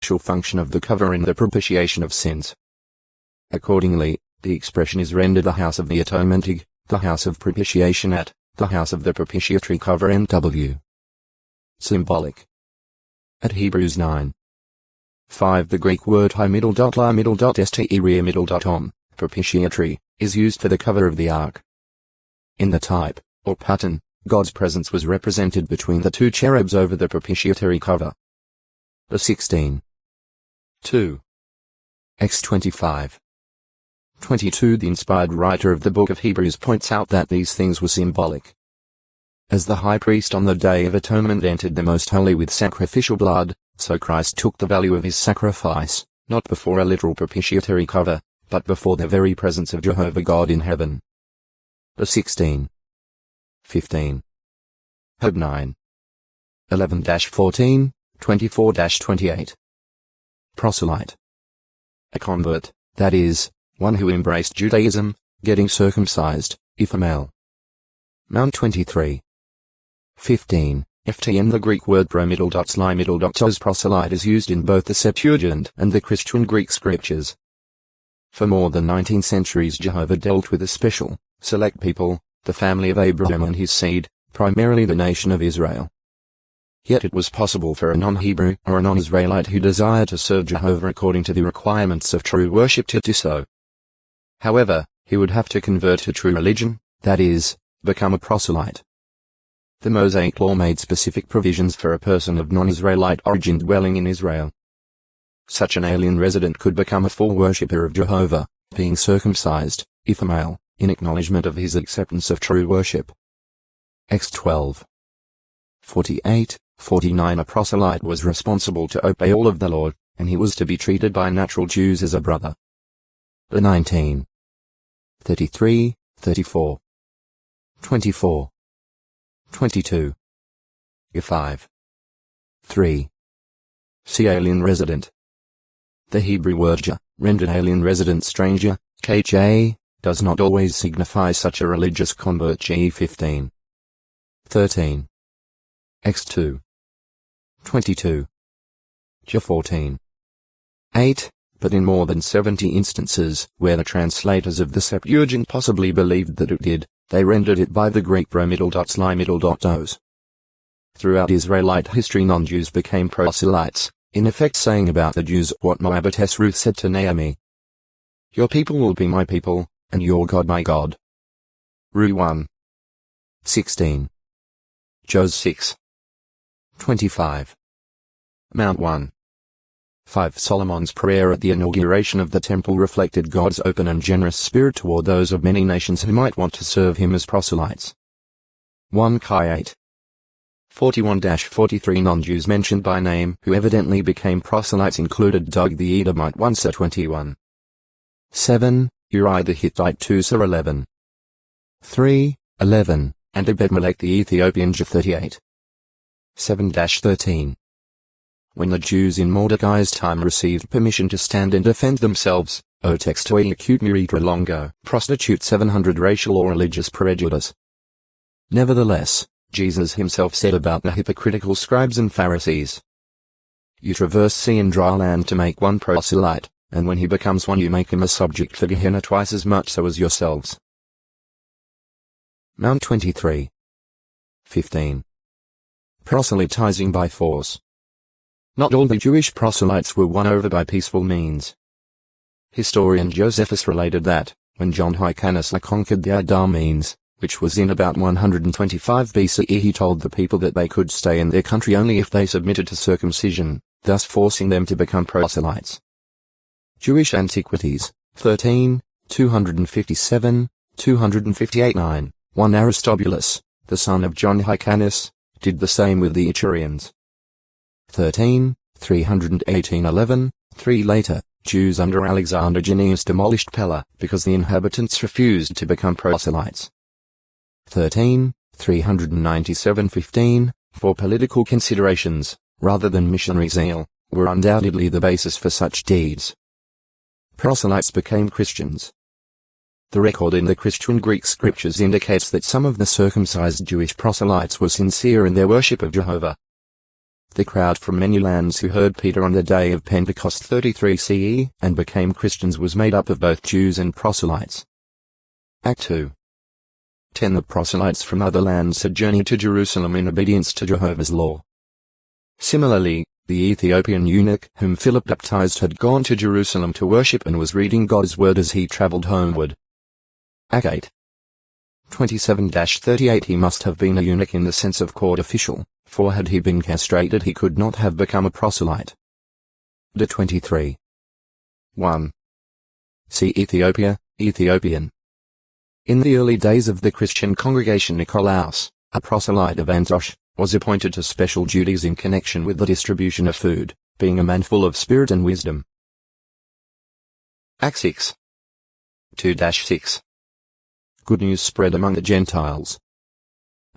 special function of the cover in the propitiation of sins. Accordingly, the expression is rendered the house of the atonement, the house of propitiation at, the house of the propitiatory cover NW. Symbolic. At Hebrews 9:5 the Greek word hi-ste-om, propitiatory, is used for the cover of the ark. In the type, or pattern, God's presence was represented between the two cherubs over the propitiatory cover. The 16. 2. X 25:22 The inspired writer of the book of Hebrews points out that these things were symbolic. As the high priest on the Day of Atonement entered the Most Holy with sacrificial blood, so Christ took the value of his sacrifice, not before a literal propitiatory cover, but before the very presence of Jehovah God in heaven. The 16. 15. Job 9. 11-14, 24-28. Proselyte. A convert, that is, one who embraced Judaism, getting circumcised, if a male. Mount 23. 15. FTN The Greek word pro-sly-tos proselyte is used in both the Septuagint and the Christian Greek scriptures. For more than 19 centuries Jehovah dealt with a special, select people, the family of Abraham and his seed, primarily the nation of Israel. Yet it was possible for a non-Hebrew or a non-Israelite who desired to serve Jehovah according to the requirements of true worship to do so. However, he would have to convert to true religion, that is, become a proselyte. The Mosaic Law made specific provisions for a person of non-Israelite origin dwelling in Israel. Such an alien resident could become a full worshipper of Jehovah, being circumcised, if a male, in acknowledgement of his acceptance of true worship. Acts 12. 48-49 A proselyte was responsible to obey all of the law, and he was to be treated by natural Jews as a brother. The 19. 33, 34. 24. 22. 5. 3. See alien resident. The Hebrew word jah, rendered alien resident stranger, kj, does not always signify such a religious convert. Ge 15. 13. X 2. 22. Jah 14. 8. But in more than 70 instances, where the translators of the Septuagint possibly believed that it did, they rendered it by the Greek pro-sly-tos. Throughout Israelite history non-Jews became proselytes, in effect saying about the Jews what Moabitess Ruth said to Naomi. Your people will be my people, and your God my God. Ru 1. 16. Jos 6. 25. Mount 1. 5 Solomon's prayer at the inauguration of the temple reflected God's open and generous spirit toward those of many nations who might want to serve him as proselytes. 1 Kai 8. 41-43 Non-Jews mentioned by name who evidently became proselytes included Doeg the Edomite 1 Sir 21. 7 Uriah the Hittite 2 Sir 11. 3, 11, and Ebed-Melech the Ethiopian Jah 38. 7-13 When the Jews in Mordecai's time received permission to stand and defend themselves, o textoi acute muritra longo, prostitute 700 racial or religious prejudice. Nevertheless, Jesus himself said about the hypocritical scribes and Pharisees, you traverse sea and dry land to make one proselyte, and when he becomes one you make him a subject for Gehenna twice as much so as yourselves. Mount 23. 15. Proselytizing by force. Not all the Jewish proselytes were won over by peaceful means. Historian Josephus related that, when John Hyrcanus conquered the Adar-menes, which was in about 125 BCE, he told the people that they could stay in their country only if they submitted to circumcision, thus forcing them to become proselytes. Jewish Antiquities, 13, 257, 258 9. 1 Aristobulus, the son of John Hyrcanus, did the same with the Etrurians. 13, 318 11, 3 later, Jews under Alexander Jannaeus demolished Pella because the inhabitants refused to become proselytes. 13, 397 15, for political considerations, rather than missionary zeal, were undoubtedly the basis for such deeds. Proselytes became Christians. The record in the Christian Greek scriptures indicates that some of the circumcised Jewish proselytes were sincere in their worship of Jehovah. the crowd from many lands who heard Peter on the day of Pentecost 33 CE and became Christians was made up of both Jews and proselytes. Act 2. 10. The proselytes from other lands had journeyed to Jerusalem in obedience to Jehovah's law. Similarly, the Ethiopian eunuch whom Philip baptized had gone to Jerusalem to worship and was reading God's word as he traveled homeward. Act 8. 27-38 He must have been a eunuch in the sense of court official, for had he been castrated he could not have become a proselyte. De 23. 1. See Ethiopia, Ethiopian. In the early days of the Christian congregation, Nicolaus, a proselyte of Antioch, was appointed to special duties in connection with the distribution of food, being a man full of spirit and wisdom. Act 6. 2-6. Good news spread among the Gentiles.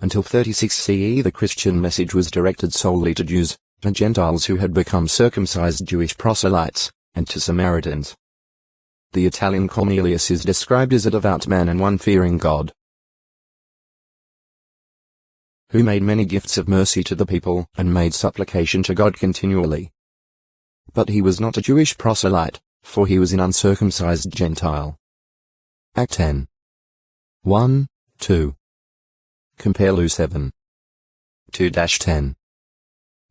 Until 36 CE the Christian message was directed solely to Jews, to Gentiles who had become circumcised Jewish proselytes, and to Samaritans. The Italian Cornelius is described as a devout man and one fearing God, who made many gifts of mercy to the people and made supplication to God continually. But he was not a Jewish proselyte, for he was an uncircumcised Gentile. Act 10. 1, 2. Compare Luke 7. 2-10.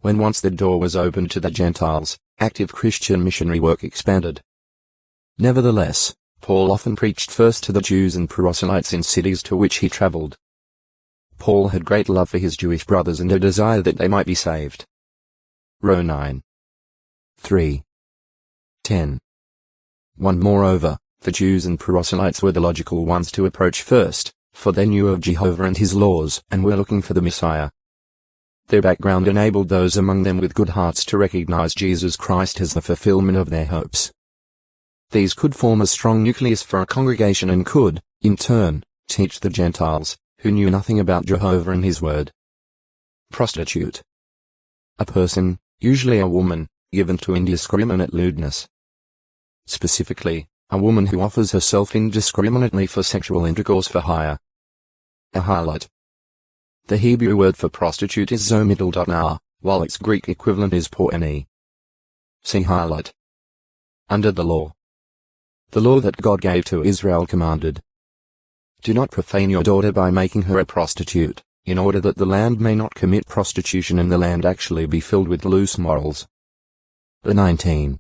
When once the door was opened to the Gentiles, active Christian missionary work expanded. Nevertheless, Paul often preached first to the Jews and proselytes in cities to which he traveled. Paul had great love for his Jewish brothers and a desire that they might be saved. Row 9. 3. 10. 1. Moreover, the Jews and proselytes were the logical ones to approach first, for they knew of Jehovah and his laws and were looking for the Messiah. Their background enabled those among them with good hearts to recognize Jesus Christ as the fulfillment of their hopes. These could form a strong nucleus for a congregation and could, in turn, teach the Gentiles, who knew nothing about Jehovah and his word. Prostitute. A person, usually a woman, given to indiscriminate lewdness. Specifically, a woman who offers herself indiscriminately for sexual intercourse for hire. A harlot. The Hebrew word for prostitute is zomiddle.nar, while its Greek equivalent is porne. See harlot. Under the law. The law that God gave to Israel commanded, do not profane your daughter by making her a prostitute, in order that the land may not commit prostitution and the land actually be filled with loose morals. The 19.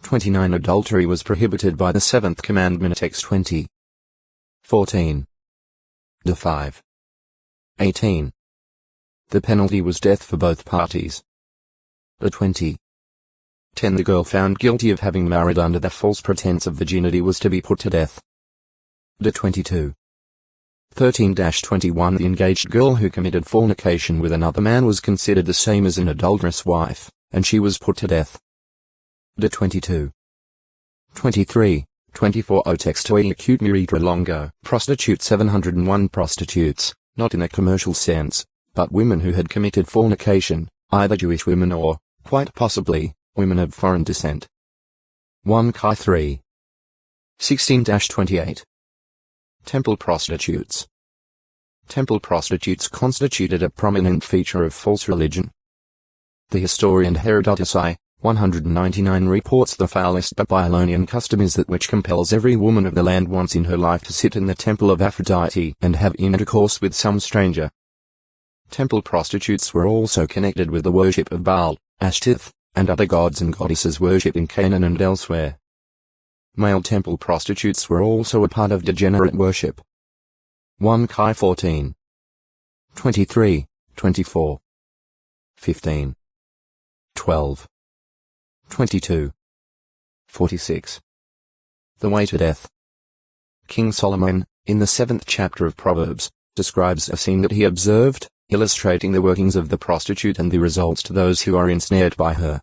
29 Adultery was prohibited by the 7th commandment X 20. 14. The 5. 18. The penalty was death for both parties. The 20. 10 The girl found guilty of having married under the false pretense of virginity was to be put to death. The 22. 13-21 The engaged girl who committed fornication with another man was considered the same as an adulterous wife, and she was put to death. The 22. 23, 24 O textui acute miritra longo, prostitute 701 prostitutes, not in a commercial sense, but women who had committed fornication, either Jewish women or, quite possibly, women of foreign descent. 1 Chi 3. 16-28. Temple prostitutes. Temple prostitutes constituted a prominent feature of false religion. The historian Herodotus I. 199 reports the foulest Babylonian custom is that which compels every woman of the land once in her life to sit in the temple of Aphrodite and have intercourse with some stranger. Temple prostitutes were also connected with the worship of Baal, Ashtoreth, and other gods and goddesses worshipped in Canaan and elsewhere. Male temple prostitutes were also a part of degenerate worship. 1 Chi 14. 23, 24. 15. 12. 22. 46. The way to death. King Solomon, in the 7th chapter of Proverbs, describes a scene that he observed, illustrating the workings of the prostitute and the results to those who are ensnared by her.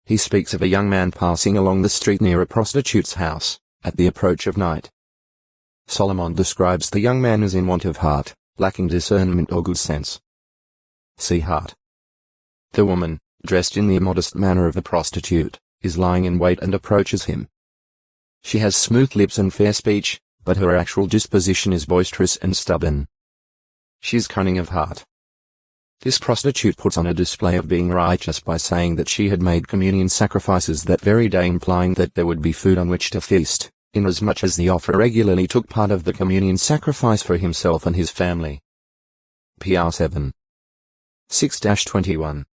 He speaks of a young man passing along the street near a prostitute's house, at the approach of night. Solomon describes the young man as in want of heart, lacking discernment or good sense. See heart. The woman, dressed in the immodest manner of a prostitute, is lying in wait and approaches him. She has smooth lips and fair speech, but her actual disposition is boisterous and stubborn. She is cunning of heart. This prostitute puts on a display of being righteous by saying that she had made communion sacrifices that very day, implying that there would be food on which to feast, inasmuch as the offerer regularly took part of the communion sacrifice for himself and his family. PR 7. 6-21.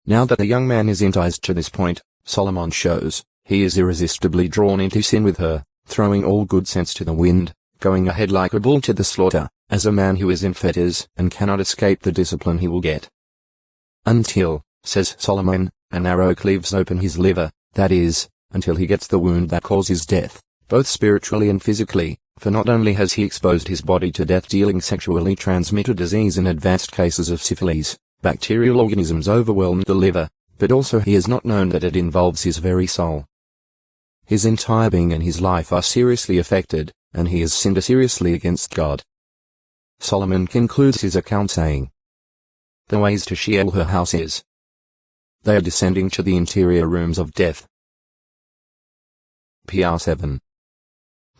Now that the young man is enticed to this point, Solomon shows, he is irresistibly drawn into sin with her, throwing all good sense to the wind, going ahead like a bull to the slaughter, as a man who is in fetters and cannot escape the discipline he will get. Until, says Solomon, an arrow cleaves open his liver, that is, until he gets the wound that causes death, both spiritually and physically, for not only has he exposed his body to death-dealing sexually transmitted disease and advanced cases of syphilis, bacterial organisms overwhelmed the liver, but also he has not known that it involves his very soul. His entire being and his life are seriously affected, and he has sinned seriously against God. Solomon concludes his account saying, "The ways to Sheol, her house is. They are descending to the interior rooms of death." PR 7.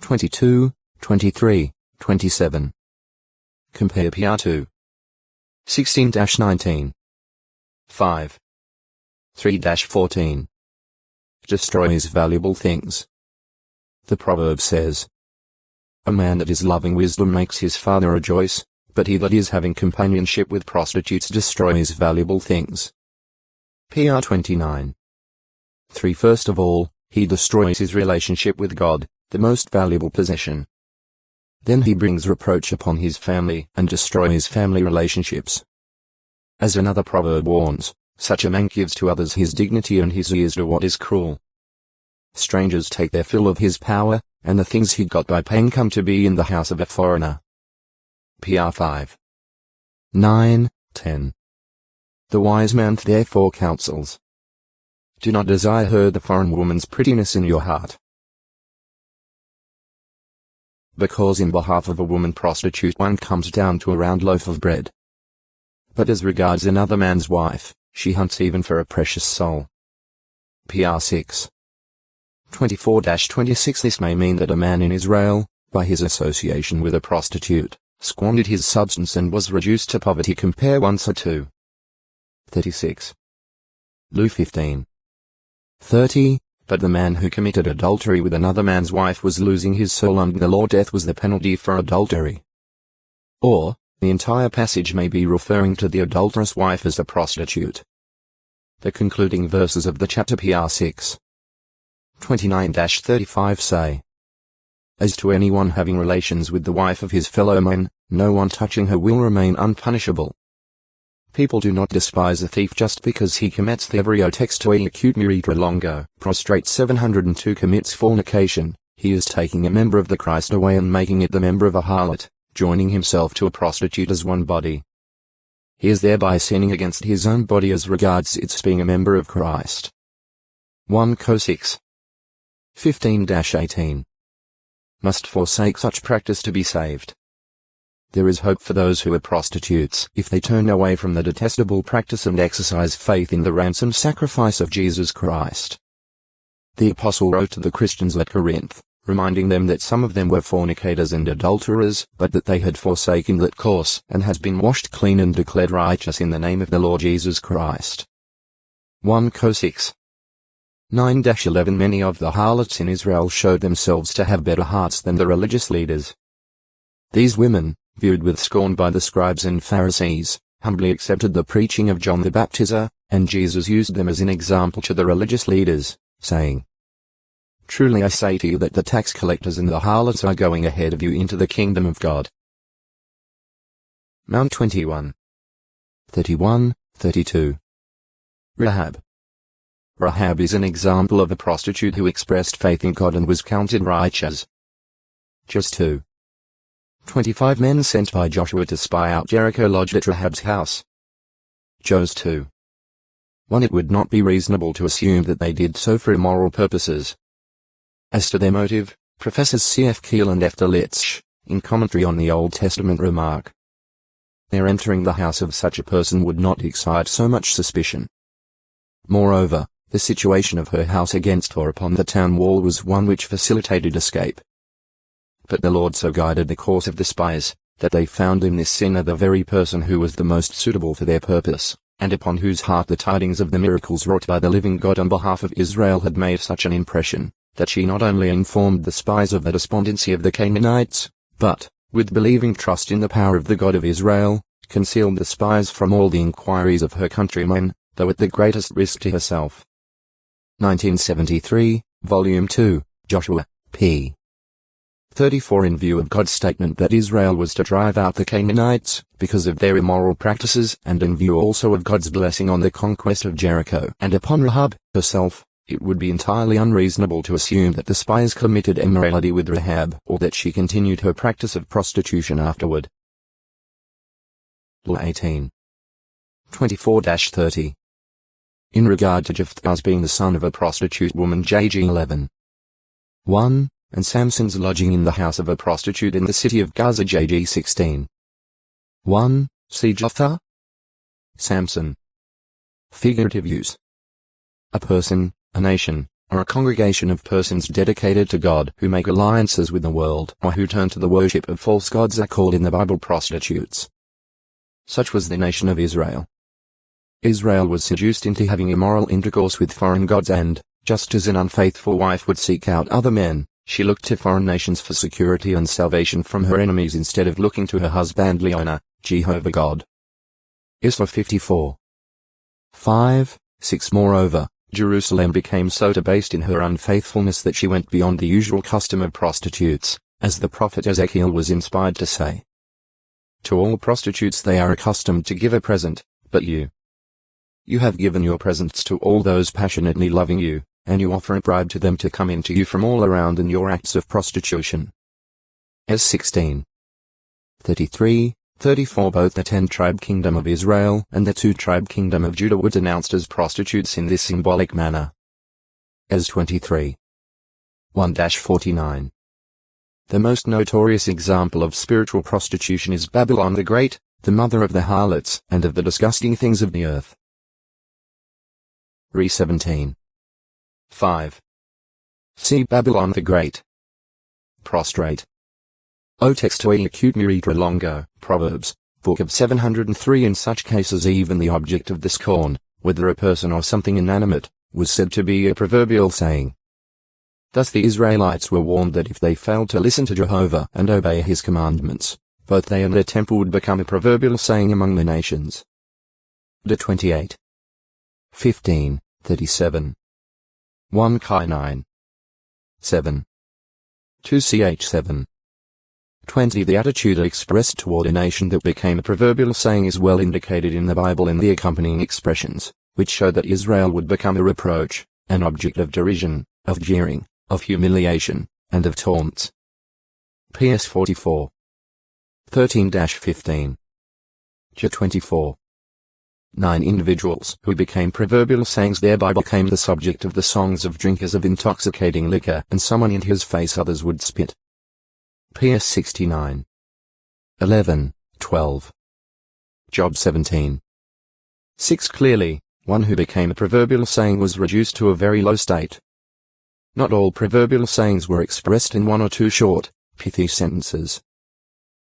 22, 23, 27. Compare PR 2. 16-19. 5. 3-14. Destroys valuable things. The proverb says, "A man that is loving wisdom makes his father rejoice, but he that is having companionship with prostitutes destroys valuable things." PR 29. 3. First of all, he destroys his relationship with God, the most valuable possession. Then he brings reproach upon his family and destroys family relationships. As another proverb warns, such a man gives to others his dignity and his ears to what is cruel. Strangers take their fill of his power, and the things he got by paying come to be in the house of a foreigner. PR 5. 9, 10. The wise man therefore counsels, "Do not desire her the foreign woman's prettiness in your heart." Because in behalf of a woman prostitute one comes down to a round loaf of bread. But as regards another man's wife, she hunts even for a precious soul. PR 6. 24-26. This may mean that a man in Israel, by his association with a prostitute, squandered his substance and was reduced to poverty. Compare 1-2. 36. Luke 15. 30. But the man who committed adultery with another man's wife was losing his soul under the law. Death was the penalty for adultery. Or, the entire passage may be referring to the adulterous wife as a prostitute. The concluding verses of the chapter PR 6. 29-35 say, "As to anyone having relations with the wife of his fellow man, no one touching her will remain unpunishable." People do not despise a thief just because he commits thievery. Text to acute miritra longo. Prostrate 702 commits fornication. He is taking a member of the Christ away and making it the member of a harlot, joining himself to a prostitute as one body. He is thereby sinning against his own body as regards its being a member of Christ. 1 Co 6. 15-18. Must forsake such practice to be saved. There is hope for those who are prostitutes if they turn away from the detestable practice and exercise faith in the ransom sacrifice of Jesus Christ. The apostle wrote to the Christians at Corinth, reminding them that some of them were fornicators and adulterers, but that they had forsaken that course and had been washed clean and declared righteous in the name of the Lord Jesus Christ. 1 Co 6. 9-11. Many of the harlots in Israel showed themselves to have better hearts than the religious leaders. These women, viewed with scorn by the scribes and Pharisees, humbly accepted the preaching of John the Baptizer, and Jesus used them as an example to the religious leaders, saying, "Truly I say to you that the tax collectors and the harlots are going ahead of you into the kingdom of God." Mount 21. 31, 32. Rahab. Rahab is an example of a prostitute who expressed faith in God and was counted righteous. Just 2. 25 men sent by Joshua to spy out Jericho lodged at Rahab's house. Jos 2. 1. It would not be reasonable to assume that they did so for immoral purposes. As to their motive, Professors C.F. Keel and F. Delitzsch, in commentary on the Old Testament, remark, their entering the house of such a person would not excite so much suspicion. Moreover, the situation of her house against or upon the town wall was one which facilitated escape. But the Lord so guided the course of the spies, that they found in this sinner the very person who was the most suitable for their purpose, and upon whose heart the tidings of the miracles wrought by the living God on behalf of Israel had made such an impression, that she not only informed the spies of the despondency of the Canaanites, but, with believing trust in the power of the God of Israel, concealed the spies from all the inquiries of her countrymen, though at the greatest risk to herself. 1973, Volume 2, Joshua, p. 34. In view of God's statement that Israel was to drive out the Canaanites because of their immoral practices, and in view also of God's blessing on the conquest of Jericho and upon Rahab herself, it would be entirely unreasonable to assume that the spies committed immorality with Rahab, or that she continued her practice of prostitution afterward. Law 18. 24-30. In regard to Jephthah's being the son of a prostitute woman, JG 11. 1. And Samson's lodging in the house of a prostitute in the city of Gaza, JG 16. 1. See Jephthah. Samson. Figurative use. A person, a nation, or a congregation of persons dedicated to God who make alliances with the world or who turn to the worship of false gods are called in the Bible prostitutes. Such was the nation of Israel. Israel was seduced into having immoral intercourse with foreign gods and, just as an unfaithful wife would seek out other men, she looked to foreign nations for security and salvation from her enemies instead of looking to her husbandly owner, Jehovah God. Isra 54. 5, 6. Moreover, Jerusalem became so debased in her unfaithfulness that she went beyond the usual custom of prostitutes, as the prophet Ezekiel was inspired to say. To all prostitutes they are accustomed to give a present, but you have given your presents to all those passionately loving you, and you offer a bribe to them to come into you from all around in your acts of prostitution. S 16. 33, 34. Both the 10-tribe kingdom of Israel and the 2-tribe kingdom of Judah were denounced as prostitutes in this symbolic manner. S 23. 1-49. The most notorious example of spiritual prostitution is Babylon the Great, the mother of the harlots and of the disgusting things of the earth. Re 17. 5. See Babylon the Great. Prostrate. O textoi acute miritra longo, Proverbs, Book of 703. In such cases even the object of the scorn, whether a person or something inanimate, was said to be a proverbial saying. Thus the Israelites were warned that if they failed to listen to Jehovah and obey his commandments, both they and their temple would become a proverbial saying among the nations. De 28. 15, 37. 1 Chi 9. 7. 2 Ch 7. 20. The attitude expressed toward a nation that became a proverbial saying is well indicated in the Bible in the accompanying expressions, which show that Israel would become a reproach, an object of derision, of jeering, of humiliation, and of taunts. PS 44. 13-15. J 24. 9 individuals who became proverbial sayings thereby became the subject of the songs of drinkers of intoxicating liquor, and someone in whose face others would spit. PS 69. 11, 12. Job 17. 6. Clearly, one who became a proverbial saying was reduced to a very low state. Not all proverbial sayings were expressed in one or two short, pithy sentences.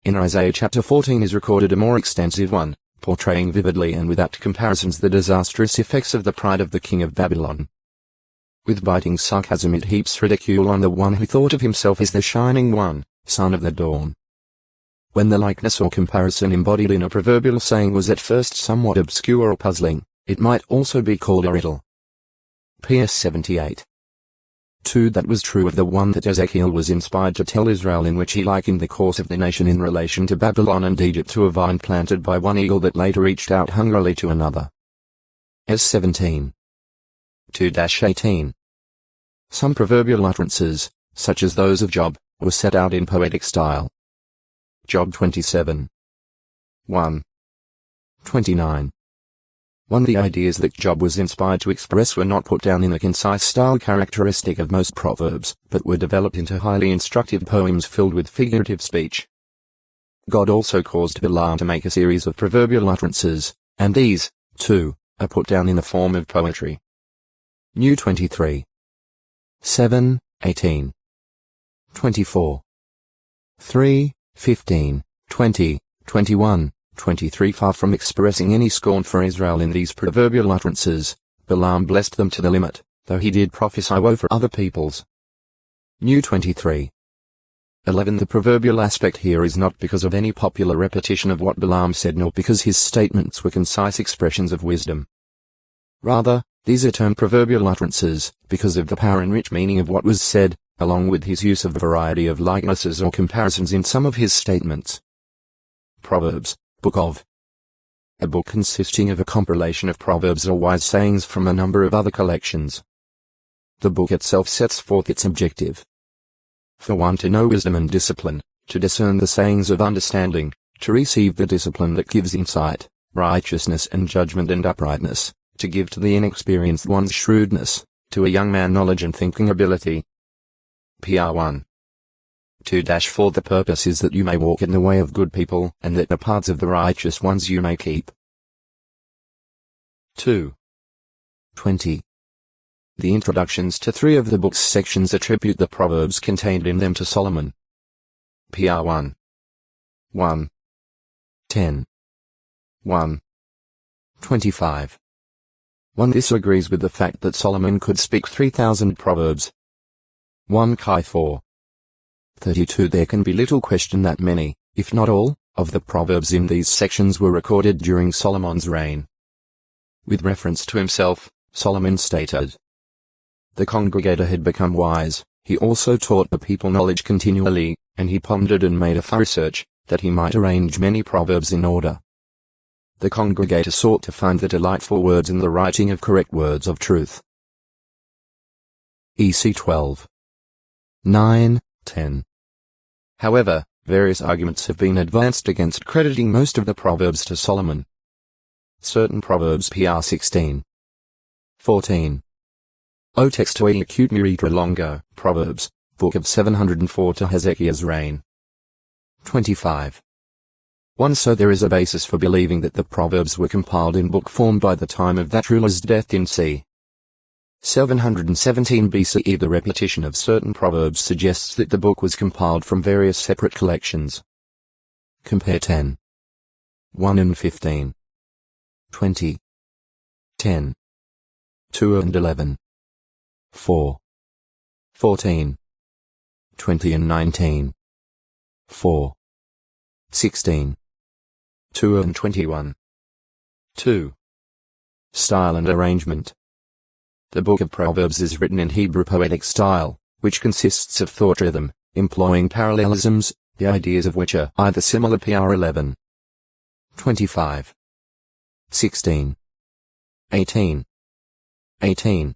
In Isaiah chapter 14 is recorded a more extensive one, portraying vividly and without comparisons the disastrous effects of the pride of the king of Babylon. With biting sarcasm it heaps ridicule on the one who thought of himself as the shining one, son of the dawn. When the likeness or comparison embodied in a proverbial saying was at first somewhat obscure or puzzling, it might also be called a riddle. PS 78. 2. That was true of the one that Ezekiel was inspired to tell Israel, in which he likened the course of the nation in relation to Babylon and Egypt to a vine planted by one eagle that later reached out hungrily to another. S 17. 2-18. Some proverbial utterances, such as those of Job, were set out in poetic style. Job 27. 1. 29. 1. The ideas that Job was inspired to express were not put down in a concise style characteristic of most proverbs, but were developed into highly instructive poems filled with figurative speech. God also caused Balaam to make a series of proverbial utterances, and these, too, are put down in the form of poetry. New 23. 7, 18. 24. 3, 15, 20, 21, 23. Far from expressing any scorn for Israel in these proverbial utterances, Balaam blessed them to the limit, though he did prophesy woe for other peoples. New 23. 11. The proverbial aspect here is not because of any popular repetition of what Balaam said, nor because his statements were concise expressions of wisdom. Rather, these are termed proverbial utterances, because of the power and rich meaning of what was said, along with his use of a variety of likenesses or comparisons in some of his statements. Proverbs, Book of. A book consisting of a compilation of proverbs or wise sayings from a number of other collections. The book itself sets forth its objective. For one, to know wisdom and discipline, to discern the sayings of understanding, to receive the discipline that gives insight, righteousness and judgment and uprightness, to give to the inexperienced ones shrewdness, to a young man knowledge and thinking ability. PR 1. 2-4. The purpose is that you may walk in the way of good people, and that the paths of the righteous ones you may keep. 2. 20. The introductions to 3 of the book's sections attribute the proverbs contained in them to Solomon. PR 1. 1. 10. 1. 25. 1. This agrees with the fact that Solomon could speak 3,000 proverbs. 1 Kai 4. 32. There can be little question that many, if not all, of the proverbs in these sections were recorded during Solomon's reign. With reference to himself, Solomon stated, "The congregator had become wise, he also taught the people knowledge continually, and he pondered and made a thorough search, that he might arrange many proverbs in order." The congregator sought to find the delightful words in the writing of correct words of truth. EC 12. 9, 10. However, various arguments have been advanced against crediting most of the proverbs to Solomon. Certain proverbs PR 16. 14. O text to acute miritra longo, Proverbs, Book of 704 to Hezekiah's reign. 25. 1. So there is a basis for believing that the Proverbs were compiled in book form by the time of that ruler's death in c. 717 BCE. The repetition of certain proverbs suggests that the book was compiled from various separate collections. Compare 10. 1 and 15. 20. 10. 2 and 11. 4. 14. 20 and 19. 4. 16. 2 and 21. 2. Style and arrangement. The Book of Proverbs is written in Hebrew poetic style, which consists of thought rhythm, employing parallelisms, the ideas of which are either similar. PR 11. 25. 16. 18. 18.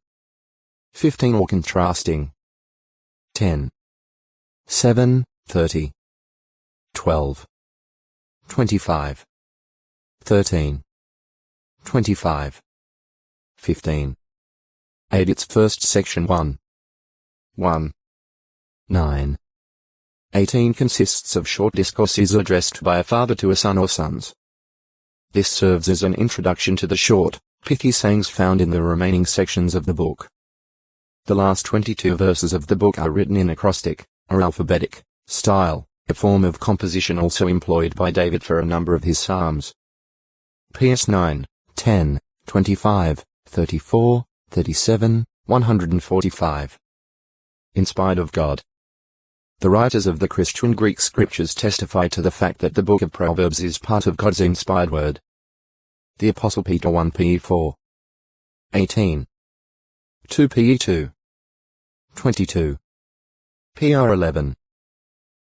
15 or contrasting. 10. 7, 30. 12. 25. 13. 25. 15. 8. Its first section 1. 1. 9. 18 consists of short discourses addressed by a father to a son or sons. This serves as an introduction to the short, pithy sayings found in the remaining sections of the book. The last 22 verses of the book are written in acrostic, or alphabetic, style, a form of composition also employed by David for a number of his psalms. PS 9, 10, 25, 34, 37, 145. Inspired of God. The writers of the Christian Greek scriptures testify to the fact that the Book of Proverbs is part of God's inspired word. The Apostle Peter 1 PE 4. 18. 2 PE 2. 22. PR 11.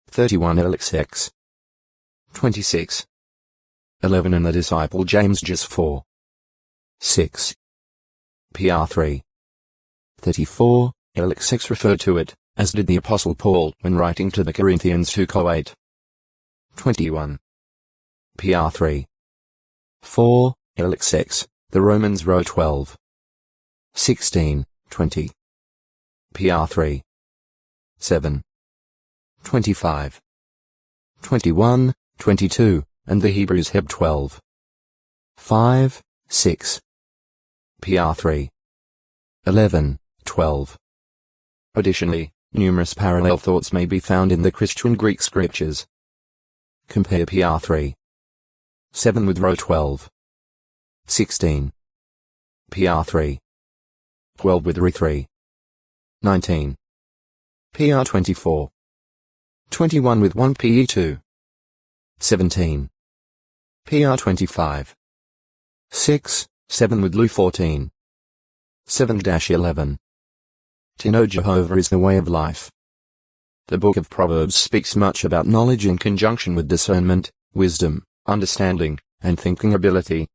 31 LXX. 26. 11 and the disciple James just 4. 6. PR 3. 34 LXX referred to it, as did the Apostle Paul when writing to the Corinthians 2:8. 21. PR 3. 4 LXX, the Romans 12. 16, 20. PR 3. 7. 25. 21, 22, and the Hebrews Heb 12. 5, 6. PR 3. 11, 12. Additionally, numerous parallel thoughts may be found in the Christian Greek scriptures. Compare PR3. 7 with row 12. 16. PR3. 12 with row 3. 19. PR24. 21 with 1 PE2. 17. PR25. 6, 7 with Lu 14. 7-11. To know Jehovah is the way of life. The book of Proverbs speaks much about knowledge in conjunction with discernment, wisdom, understanding, and thinking ability.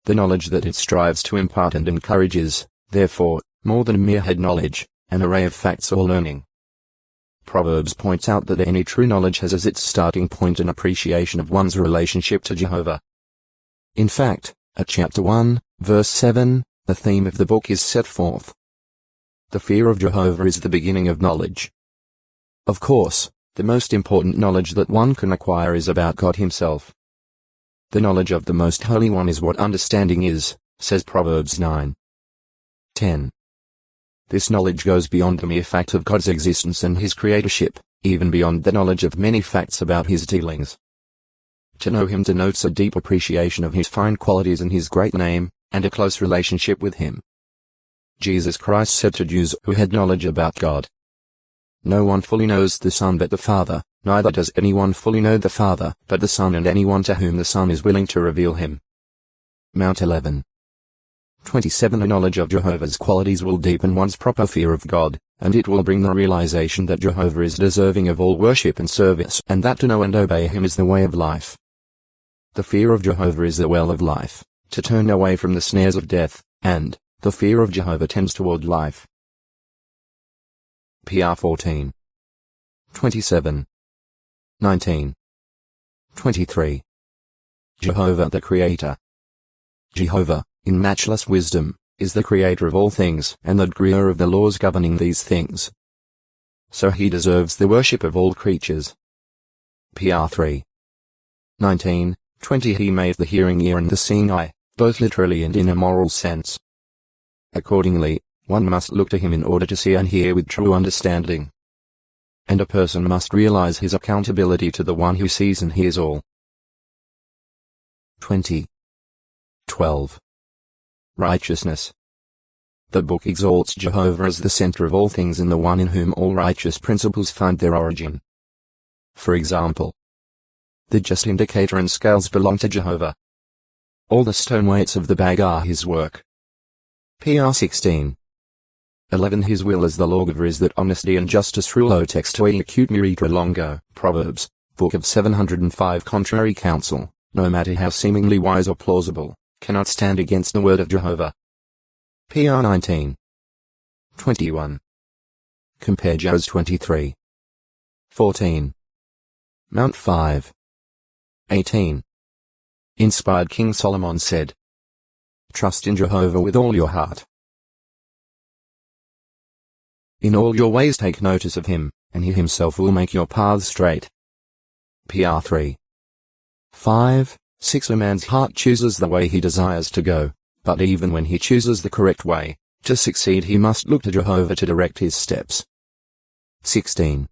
The knowledge that it strives to impart and encourage is, therefore, more than mere head knowledge, an array of facts or learning. Proverbs points out that any true knowledge has as its starting point an appreciation of one's relationship to Jehovah. In fact, at chapter 1, verse 7, the theme of the book is set forth. The fear of Jehovah is the beginning of knowledge. Of course, the most important knowledge that one can acquire is about God himself. The knowledge of the Most Holy One is what understanding is, says Proverbs 9:10. This knowledge goes beyond the mere fact of God's existence and his creatorship, even beyond the knowledge of many facts about his dealings. To know him denotes a deep appreciation of his fine qualities and his great name, and a close relationship with him. Jesus Christ said to Jews who had knowledge about God, "No one fully knows the Son but the Father, neither does anyone fully know the Father but the Son and anyone to whom the Son is willing to reveal him." Mount 11:27. A knowledge of Jehovah's qualities will deepen one's proper fear of God, and it will bring the realization that Jehovah is deserving of all worship and service, and that to know and obey him is the way of life. The fear of Jehovah is the well of life, to turn away from the snares of death, and the fear of Jehovah tends toward life. PR 14. 27. 19. 23. Jehovah the Creator. Jehovah, in matchless wisdom, is the creator of all things and the decreer of the laws governing these things. So he deserves the worship of all creatures. PR 3. 19, 20. He made the hearing ear and the seeing eye, both literally and in a moral sense. Accordingly, one must look to him in order to see and hear with true understanding. And a person must realize his accountability to the one who sees and hears all. 20. 12. Righteousness. The book exalts Jehovah as the center of all things and the one in whom all righteous principles find their origin. For example, the just indicator and scales belong to Jehovah. All the stone weights of the bag are his work. PR 16. 11. His will as the lawgiver is that honesty and justice rule o textoi acute miritra longo. Proverbs, Book of 705. Contrary counsel, no matter how seemingly wise or plausible, cannot stand against the word of Jehovah. PR 19. 21. Compare Jaws 23. 14. Mount 5. 18. Inspired King Solomon said, "Trust in Jehovah with all your heart. In all your ways take notice of him, and he himself will make your paths straight." PR 3. 5, 6. A man's heart chooses the way he desires to go, but even when he chooses the correct way, to succeed he must look to Jehovah to direct his steps. 16.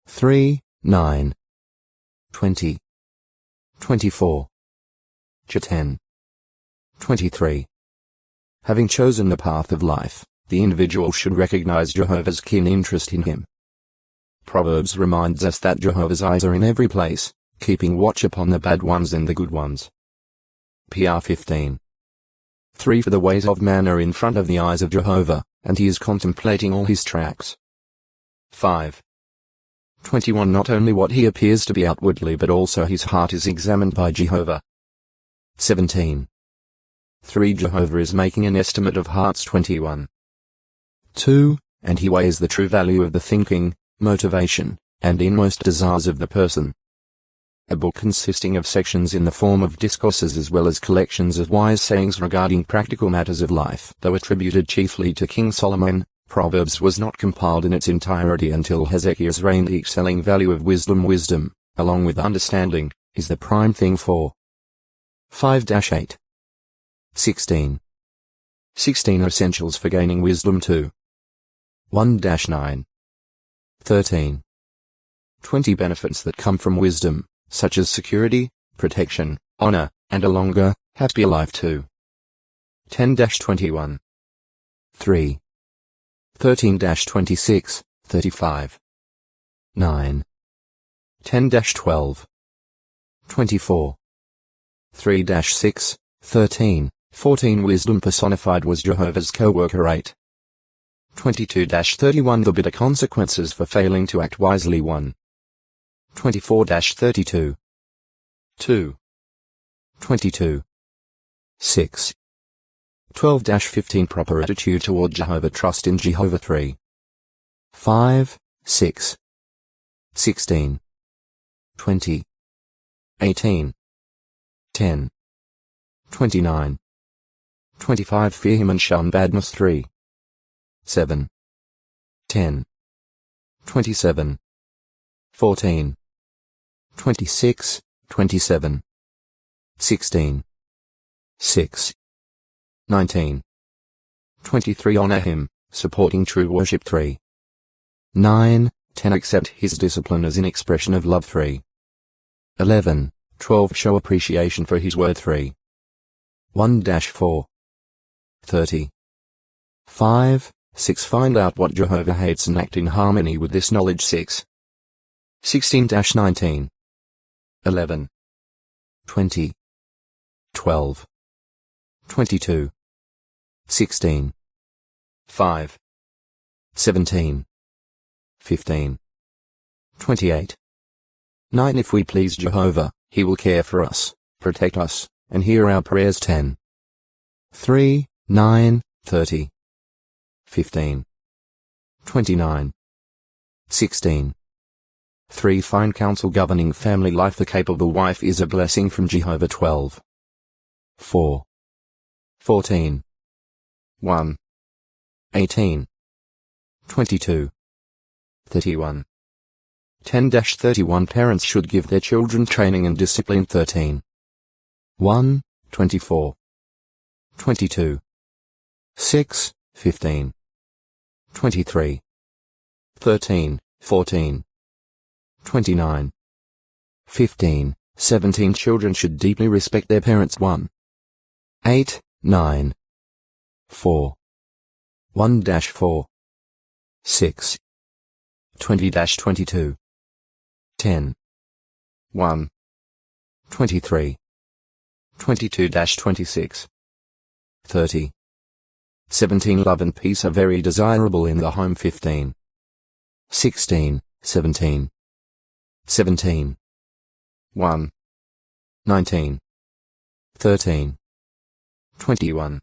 3, 9. 20. 24. 10. 23. Having chosen the path of life, the individual should recognize Jehovah's keen interest in him. Proverbs reminds us that Jehovah's eyes are in every place, keeping watch upon the bad ones and the good ones. PR 15. 3. For the ways of man are in front of the eyes of Jehovah, and he is contemplating all his tracks. 5. 21. Not only what he appears to be outwardly but also his heart is examined by Jehovah. 17. 3. Jehovah is making an estimate of hearts. 21. 2. And he weighs the true value of the thinking, motivation, and inmost desires of the person. A book consisting of sections in the form of discourses as well as collections of wise sayings regarding practical matters of life. Though attributed chiefly to King Solomon, Proverbs was not compiled in its entirety until Hezekiah's reign. The excelling value of wisdom, along with understanding, is the prime thing for 5-8. 16. 16 Essentials for gaining wisdom 2. 1-9. 13. 20 Benefits that come from wisdom, such as security, protection, honor, and a longer, happier life too. 10-21. 3. 13-26, 35. 9. 10-12. 24. 3-6, 13, 14. Wisdom personified was Jehovah's co-worker. 8. 22-31. The bitter consequences for failing to act wisely. 1. 24-32. 2. 22. 6. 12-15. Proper attitude toward Jehovah. Trust in Jehovah. 3. 5, 6. 16. 20. 18. 10. 29. 25. Fear him and shun badness. 3. 7. 10. 27. 14. 26, 27. 16. 6. 19. 23. Honor him, supporting true worship. 3. 9, 10. Accept his discipline as an expression of love. 3. 11, 12. Show appreciation for his word. 3. 1-4. 30. 5, 6. Find out what Jehovah hates and act in harmony with this knowledge. 6. 16-19. 11. 20. 12. 22. 16. 5. 17. 15. 28. 9. If we please Jehovah, he will care for us, protect us, and hear our prayers. 10. 3, 9, 30. 15. 29. 16. 3. Find counsel governing family life. The capable wife is a blessing from Jehovah. 12. 4. 14. 1. 18. 22. 31. 10-31. Parents should give their children training and discipline. 13. 1, 24. 22. 6, 15. 23. 13, 14. 29. 15, 17. Children should deeply respect their parents. 1. 8, 9. 4. 1-4. 6. 20-22. 10. 1. 23. 22-26. 30. 17. Love and peace are very desirable in the home. 15. 16, 17. 17. 1. 19. 13. 21.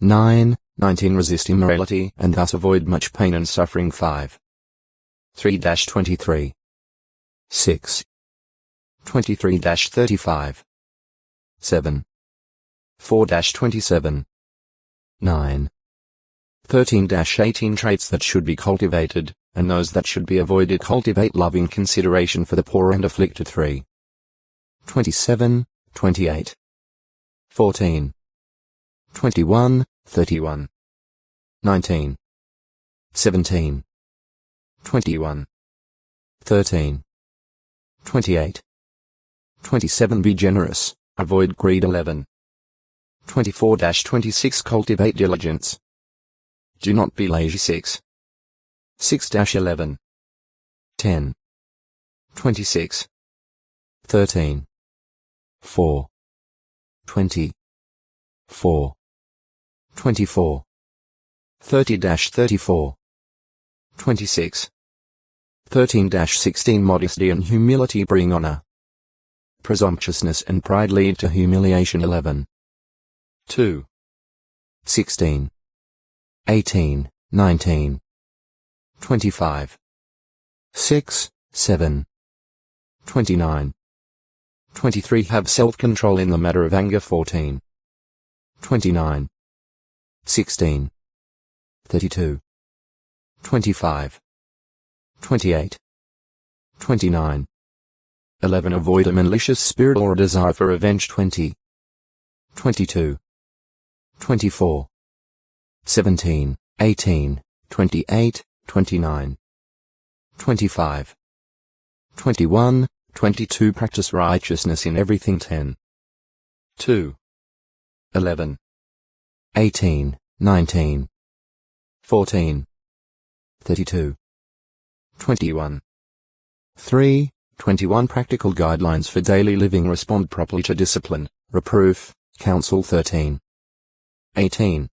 9, 19. Resist immorality and thus avoid much pain and suffering. 5. 3-23. 6. 23-35. 7. 4-27. 9. 13-18. Traits that should be cultivated, and those that should be avoided. Cultivate loving consideration for the poor and afflicted. 3. 27, 28. 14. 21, 31. 19. 17. 21. 13. 28. 27. Be generous, avoid greed. 11. 24-26. Cultivate diligence. Do not be lazy. 6. 6-11. 10. 26. 13. 4. 20. 4. 24. 30-34. 26. 13-16. Modesty and humility bring honor. Presumptuousness and pride lead to humiliation. 11. 2. 16. 18, 19. 25. 6, 7. 29. 23. Have self-control in the matter of anger. 14. 29. 16. 32. 25. 28. 29. 11. Avoid a malicious spirit or a desire for revenge. 20. 22. 24. 17, 18, 28, 29. 25. 21, 22 Practice righteousness in everything. 10. 2. 11. 18, 19. 14. 32. 21. 3. 21 Practical guidelines for daily living. Respond properly to discipline, reproof, counsel. 13. 18.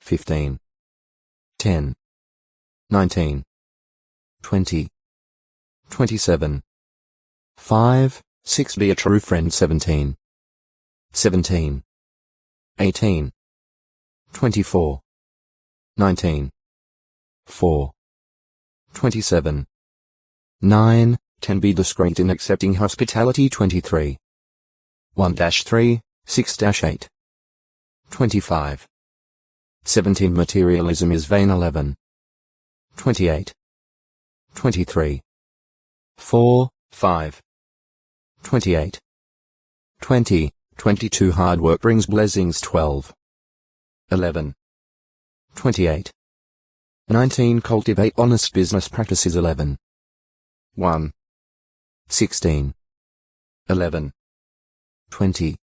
15. 10. 19. 20. 27. 5. 6 Be a true friend. 17. 17. 18. 24. 19. 4. 27. 9. 10 Be discreet in accepting hospitality. 23. 1-3, 6-8. 25. 17 Materialism is vain. 11. 28. 23. 4, 5. 28. 20. 22 Hard work brings blessings. 12. 11. 28. 19 Cultivate honest business practices. 11. 1. 16. 11. 20.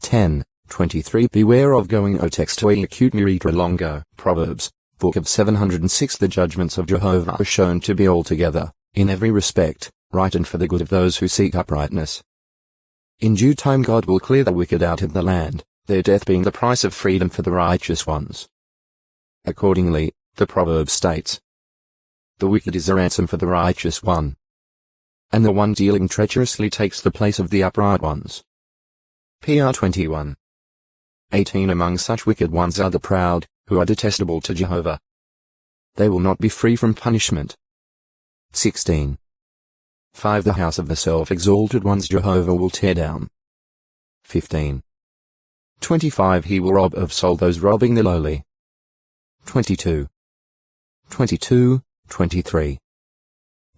10. 23 Beware of going o textoi acute miritra longo. Proverbs, Book of 706 The judgments of Jehovah are shown to be altogether, in every respect, right and for the good of those who seek uprightness. In due time God will clear the wicked out of the land, their death being the price of freedom for the righteous ones. Accordingly, the proverb states, the wicked is a ransom for the righteous one, and the one dealing treacherously takes the place of the upright ones. PR 21. 18 Among such wicked ones are the proud, who are detestable to Jehovah. They will not be free from punishment. 16. 5 The house of the self-exalted ones Jehovah will tear down. 15. 25 He will rob of soul those robbing the lowly. 22. 22, 23.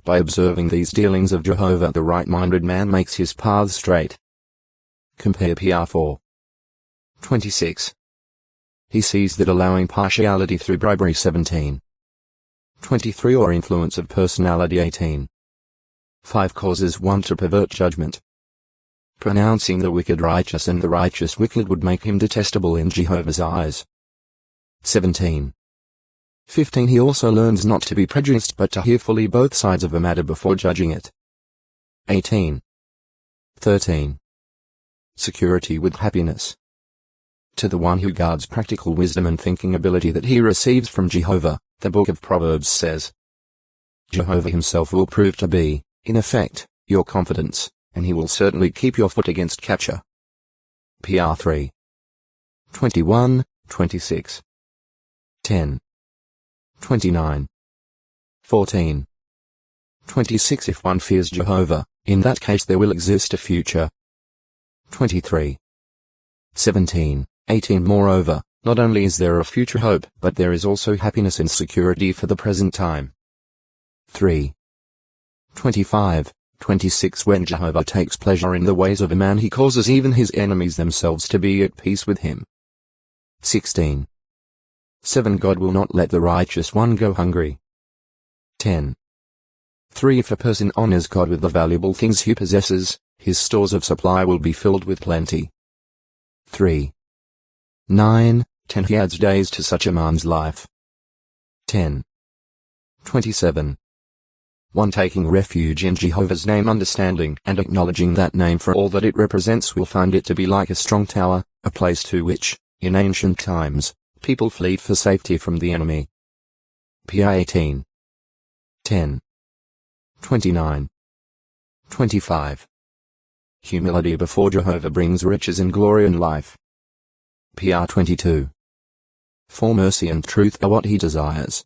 By observing these dealings of Jehovah the right-minded man makes his paths straight. Compare PR 4. 26. He sees that allowing partiality through bribery. 17. 23 Or influence of personality. 18. 5 Causes one to pervert judgment. Pronouncing the wicked righteous and the righteous wicked would make him detestable in Jehovah's eyes. 17. 15 He also learns not to be prejudiced but to hear fully both sides of a matter before judging it. 18. 13. Security with happiness. To the one who guards practical wisdom and thinking ability that he receives from Jehovah, the Book of Proverbs says, Jehovah himself will prove to be, in effect, your confidence, and he will certainly keep your foot against capture. PR 3. 21, 26. 10. 29. 14. 26 If one fears Jehovah, in that case there will exist a future. 23. 17. 18 Moreover, not only is there a future hope, but there is also happiness and security for the present time. 3. 25, 26 When Jehovah takes pleasure in the ways of a man he causes even his enemies themselves to be at peace with him. 16. 7 God will not let the righteous one go hungry. 10. 3 If a person honors God with the valuable things he possesses, his stores of supply will be filled with plenty. 3. 9, 10 He adds days to such a man's life. 10. 27. 1 Taking refuge in Jehovah's name, understanding and acknowledging that name for all that it represents will find it to be like a strong tower, a place to which, in ancient times, people fled for safety from the enemy. PR 18. 10. 29. 25. Humility before Jehovah brings riches and glory in life. PR 22. For mercy and truth are what he desires.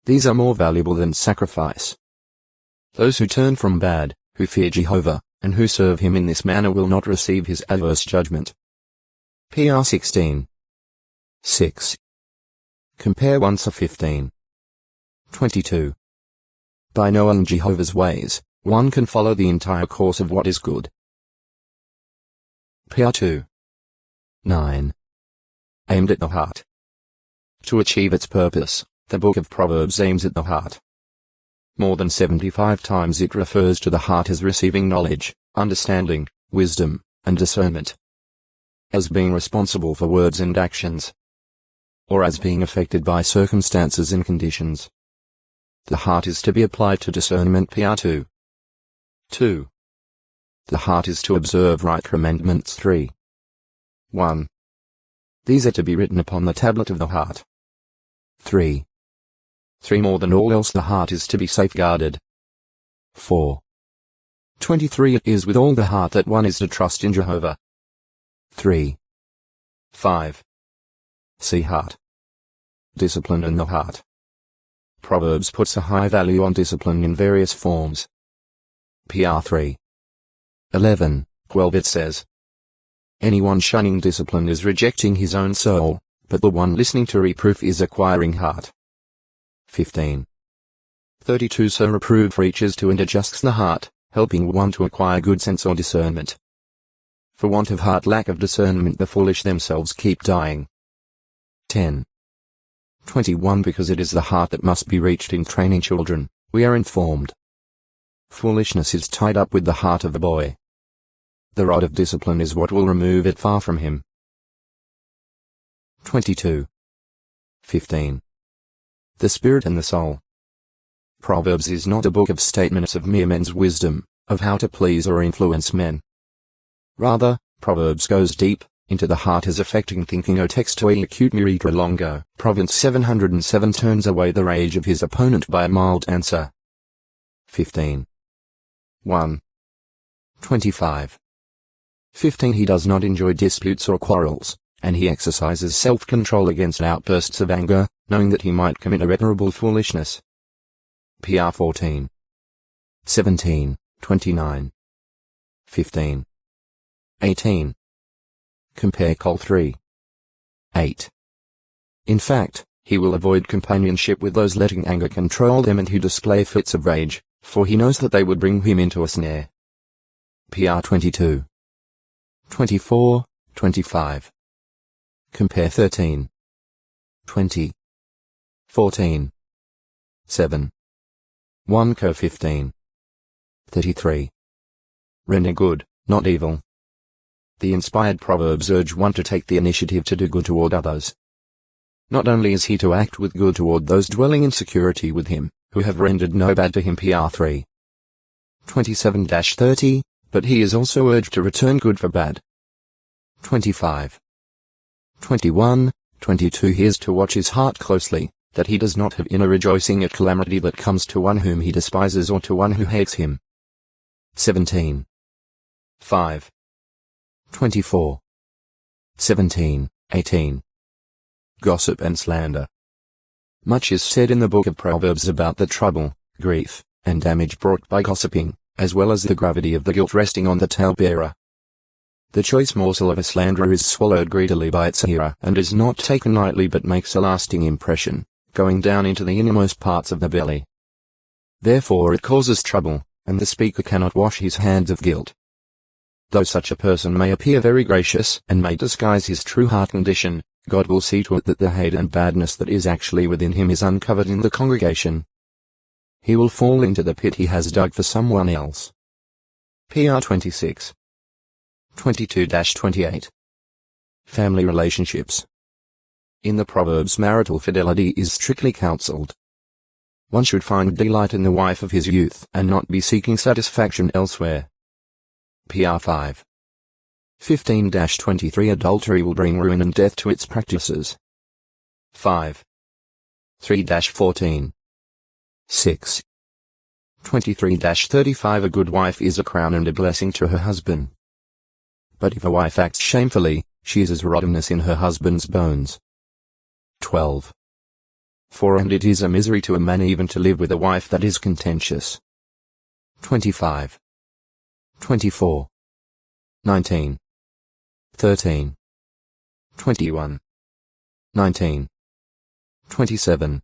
These are more valuable than sacrifice. Those who turn from bad, who fear Jehovah, and who serve him in this manner will not receive his adverse judgment. PR 16. 6. Compare 1 to 15. 22. By knowing Jehovah's ways, one can follow the entire course of what is good. PR 2. 9. Aimed at the heart. To achieve its purpose, the Book of Proverbs aims at the heart. More than 75 times it refers to the heart as receiving knowledge, understanding, wisdom, and discernment. As being responsible for words and actions. Or as being affected by circumstances and conditions. The heart is to be applied to discernment. PR 2. The heart is to observe right commandments. 3. 1. These are to be written upon the tablet of the heart. 3. More than all else the heart is to be safeguarded. 4. 23 It is with all the heart that one is to trust in Jehovah. 3. 5. See heart. Discipline in the heart. Proverbs puts a high value on discipline in various forms. PR 3. 11:12 It says, anyone shunning discipline is rejecting his own soul, but the one listening to reproof is acquiring heart. 15:32 So reproof reaches to and adjusts the heart, helping one to acquire good sense or discernment. For want of heart, lack of discernment, the foolish themselves keep dying. 10:21 Because it is the heart that must be reached in training children, we are informed. Foolishness is tied up with the heart of the boy. The rod of discipline is what will remove it far from him. 22:15 The spirit and the soul. Proverbs is not a book of statements of mere men's wisdom, of how to please or influence men. Rather, Proverbs goes deep into the heart as affecting thinking. O text to a acute miritra longo. Province 707 turns away the rage of his opponent by a mild answer. 15:1 25 15 He does not enjoy disputes or quarrels, and he exercises self-control against outbursts of anger, knowing that he might commit irreparable foolishness. PR 14. 17, 29. 15. 18. Compare Col 3. 8. In fact, he will avoid companionship with those letting anger control them and who display fits of rage, for he knows that they would bring him into a snare. PR 22. 24, 25. Compare 13. 20. 14. 7. 1 Co 15. 33. Render good, not evil. The inspired Proverbs urge one to take the initiative to do good toward others. Not only is he to act with good toward those dwelling in security with him, who have rendered no bad to him. PR 3. 27-30, but he is also urged to return good for bad. 25. 21, 22 He is to watch his heart closely, that he does not have inner rejoicing at calamity that comes to one whom he despises or to one who hates him. 17. 5. 24. 17, 18. Gossip and slander. Much is said in the book of Proverbs about the trouble, grief, and damage brought by gossiping, as well as the gravity of the guilt resting on the talebearer. The choice morsel of a slanderer is swallowed greedily by its hearer and is not taken lightly but makes a lasting impression, going down into the innermost parts of the belly. Therefore it causes trouble, and the speaker cannot wash his hands of guilt. Though such a person may appear very gracious and may disguise his true heart condition, God will see to it that the hate and badness that is actually within him is uncovered in the congregation. He will fall into the pit he has dug for someone else. PR 26. 22-28. Family relationships. In the Proverbs, marital fidelity is strictly counseled. One should find delight in the wife of his youth and not be seeking satisfaction elsewhere. PR 5. 15-23 Adultery will bring ruin and death to its practices. 5. 3-14. 6. 23-35 A good wife is a crown and a blessing to her husband. But if a wife acts shamefully, she is as rottenness in her husband's bones. 12. 4 And it is a misery to a man even to live with a wife that is contentious. 25. 24. 19. 13. 21. 19. 27.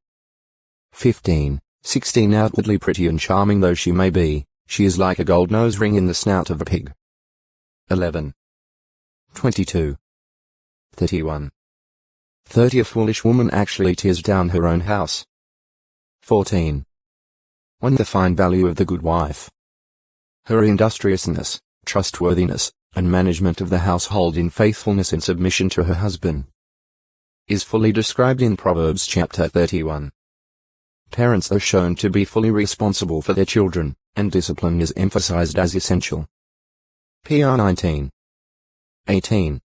15. 16 Outwardly pretty and charming though she may be, she is like a gold nose ring in the snout of a pig. 11. 22. 31. 30 A foolish woman actually tears down her own house. 14. 1. The fine value of the good wife. Her industriousness, trustworthiness, and management of the household in faithfulness and submission to her husband is fully described in Proverbs chapter 31. Parents are shown to be fully responsible for their children, and discipline is emphasized as essential. PR 19. 18.